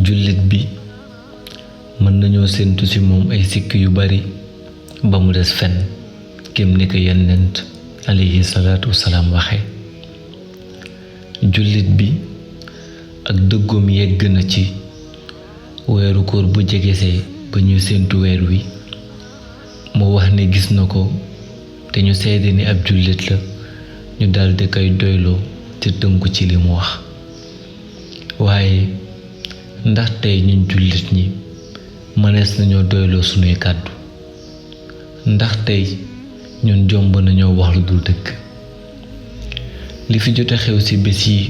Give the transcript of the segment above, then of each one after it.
jullit bi mën nañoo séentu ci moom ay sikk yu bari ba mu des fen kem ni ko yonent alayhi salaatu wasalaam waxe jullit bi ak dëggoom yegg na ci weeru koor bu jegesee ba ñuy séentu weer wi mu wax ne gis na ko te ñu seede ni ab jullit la ñu daldi koy doyloo te tënku ci li mu wax. waaye ndax tey ñun jullit ñi mënees nañoo doyloo sunuy kàddu? ndax tey ñun jomb nañoo wax lu dul dëgg? li fi jot a xew ci bés yi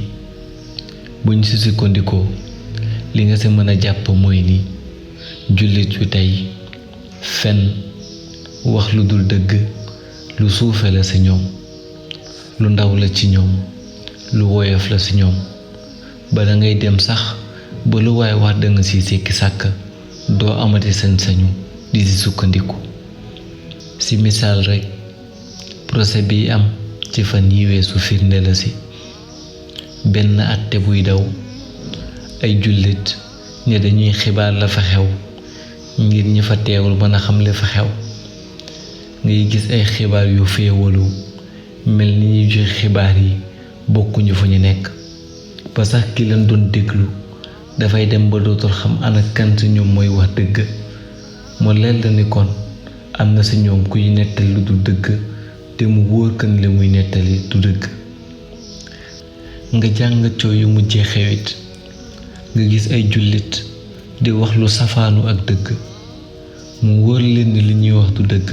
buñ ci sukkandikoo li nga ci mën a jàpp mooy ni jullit yu tey fen wax lu dul dëgg lu suufe la ci ñoom, lu ndaw la ci ñoom, lu woyof la ci ñoom, ba da ngay dem sax ba lu waay wax da nga ci sikki sàkk doo amati sañ-sañu di ci sukkandiku. ci misaal rekk procès bi am ci fan yi weesu firnde la ci benn àtte buy daw ay jullit ne dañuy xibaar la fa xew ngir ñi fa teewul mën a xam li fa xew. ngay gis ay xibaar yu féewalu mel ni ñuy joxe xibaar yi bokkuñu fu ñu nekk ba sax ki leen doon déglu dafay dem ba dootul xam ana kan ci ñoom mooy wax dëgg. mu leer la ni kon am na ci ñoom kuy nettali lu du dëgg te mu wóor kan li muy nettali du dëgg. nga jàng coow yu mujjee xewit nga gis ay jullit di wax lu safaanu ak dëgg mu wóor leen ni li ñuy wax du dëgg.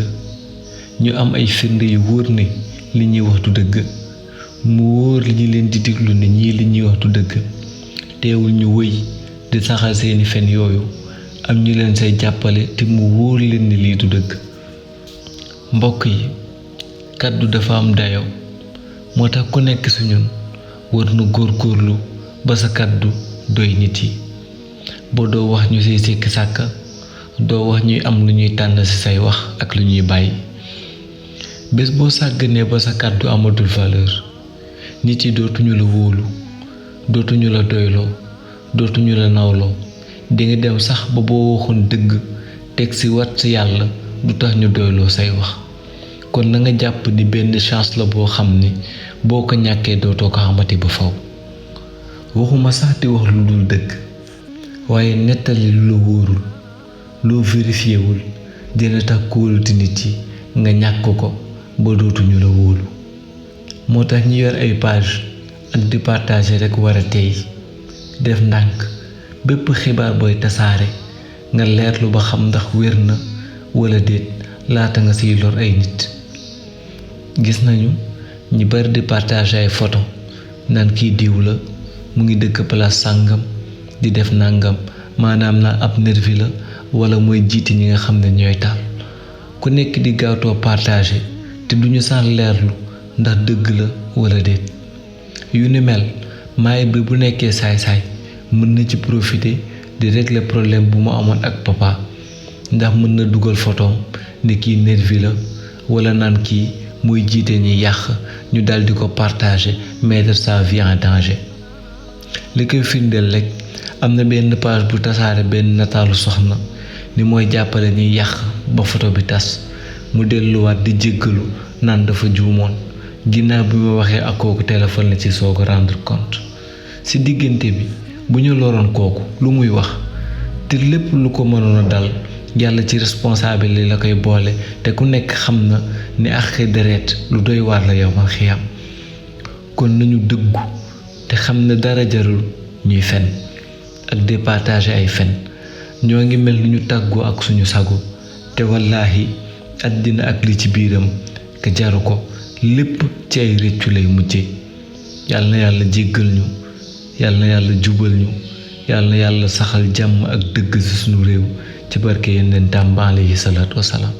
ñu am ay firnde yu wóor ne li ñuy wax du dëgg mu wóor li ñu leen di diglu ne ñii li ñuy wax du dëgg teewul ñu wëy di saxal seeni fen yooyu am ñu leen say jàppale te mu wóor leen ni lii du dëgg. mbokk yi kàddu dafa am dayo moo tax ku nekk ci ñun war na góorgóorlu ba sa kàddu doy nit yi ba doo wax ñu say sikki sàkk, doo wax ñuy am lu ñuy tànn ci say wax ak lu ñuy bàyyi. bés boo sàgganee ba sa kàddu amatul valeur nit yi dootuñu la wóolu, dootuñu la doyloo, dootuñu la nawloo. dinga dem sax ba boo waxoon dëgg teg ci wat ci yàlla du tax ñu doyloo say wax. kon na nga jàpp ni benn chance la boo xam ni boo ko ñàkkee dootoo ko xamati ba faw. waxuma sax di wax lu dul dëgg waaye nettali lu la wóorul loo vérifié wul dina tax kóolute nit yi nga ñàkk ko ba dootuñu la wóolu. moo tax ñi yor ay page ak di partager rekk war a tey def ndànk bépp xibaar booy tasaare nga leerlu ba xam ndax wér na walla déet laata nga ciy lor ay nit. gis nañu ñi bari di partager ay photo naan kii diw la mu ngi dëkk place sàngam di def nàngam maanaam naa ab nervi la walla mooy jiite ñi nga xam ne ñooy taal. ku nekk di gaawtoo partager te duñu sax leerlu ndax dëgg la walla déet. yu ni mel maay bi bu nekkee saay-saay mën na ci profiter di régler problème bu mu amoon ak papa ndax mën na dugal photom ne kii nervi la walla naan kii mooy jiite ñi yàq ñu daldi ko partager mettre sa vie en danger. li koy firndeel rekk am na benn page bu tasaare benn nataalu soxna ni mooy jàppale ñuy yàq ba photo bi tas mu delluwaat di jéggalu naan dafa juumoon ginnaaw bi ma waxee ak kooku téléphone la ci soog a rendre compte. ci diggante bi bu ñu loroon kooku lu muy wax te lépp lu ko mënoon a dal yàlla ci responsable li la koy boole te ku nekk xam na ni ak deret lu doy waar la yow ma xiyam. kon nañu dëggu te xam ne dara jarul ñuy fen ak di partager ay fen. ñoo ngi mel ni ñu tàggoo ak suñu sago te wallaahi àddina ak li ci biiram ka jaru ko lépp ci ay réccu lay mujje. yàlla na yàlla jéggal ñu, yàlla na yàlla jubal ñu, yàlla na yàlla saxal jàmm ak dëgg ci suñu réew ci barke yeneen tàmba alayhi salaatu wasalaam.